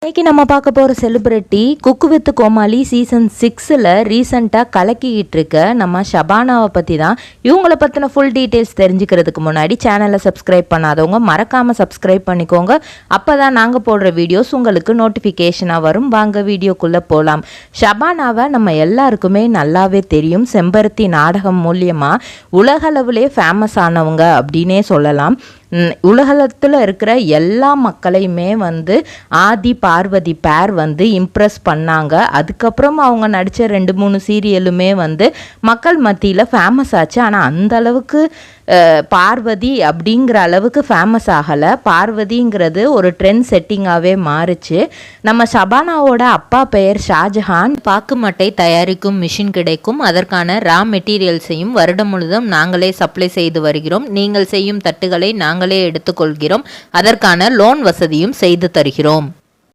இன்னைக்கு நம்ம பார்க்க போகிற celebrity cook with Comali season 6ல் ரீசெண்டாக கலக்கிக்கிட்டு இருக்க நம்ம ஷபானாவை பற்றி தான். இவங்களை பற்றின ஃபுல் டீட்டெயில்ஸ் தெரிஞ்சுக்கிறதுக்கு முன்னாடி சேனலை சப்ஸ்கிரைப் பண்ணாதவங்க மறக்காமல் சப்ஸ்கிரைப் பண்ணிக்கோங்க. அப்போ தான் நாங்கள் போடுற வீடியோஸ் உங்களுக்கு நோட்டிஃபிகேஷனாக வரும். வாங்க வீடியோக்குள்ளே போகலாம். ஷபானாவை நம்ம எல்லாருக்குமே நல்லாவே தெரியும். செம்பருத்தி நாடகம் மூலியமாக உலகளவிலே ஃபேமஸ் ஆனவங்க அப்படின்னே சொல்லலாம். உலகத்தில் இருக்கிற எல்லா மக்களையுமே ஆதி பார்வதி பேர் இம்ப்ரெஸ் பண்ணாங்க. அதுக்கப்புறம் அவங்க நடித்த 2-3 சீரியலுமே மக்கள் மத்தியில் ஃபேமஸ் ஆச்சு. ஆனால் அந்த அளவுக்கு பார்வதி அப்படிங்கிற அளவுக்கு ஃபேமஸ் ஆகலை. பார்வதிங்கிறது ஒரு ட்ரெண்ட் செட்டிங்காகவே மாறுச்சு. நம்ம ஷபானாவோட அப்பா பெயர் ஷாஜஹான். பாக்குமட்டை தயாரிக்கும் மிஷின் கிடைக்கும். அதற்கான ரா மெட்டீரியல்ஸையும் வருடம் முழுதும் நாங்களே சப்ளை செய்து வருகிறோம். நீங்கள் செய்யும் தட்டுகளை நாங்களே எடுத்துக்கொள்கிறோம். அதற்கான லோன் வசதியும் செய்து தருகிறோம்.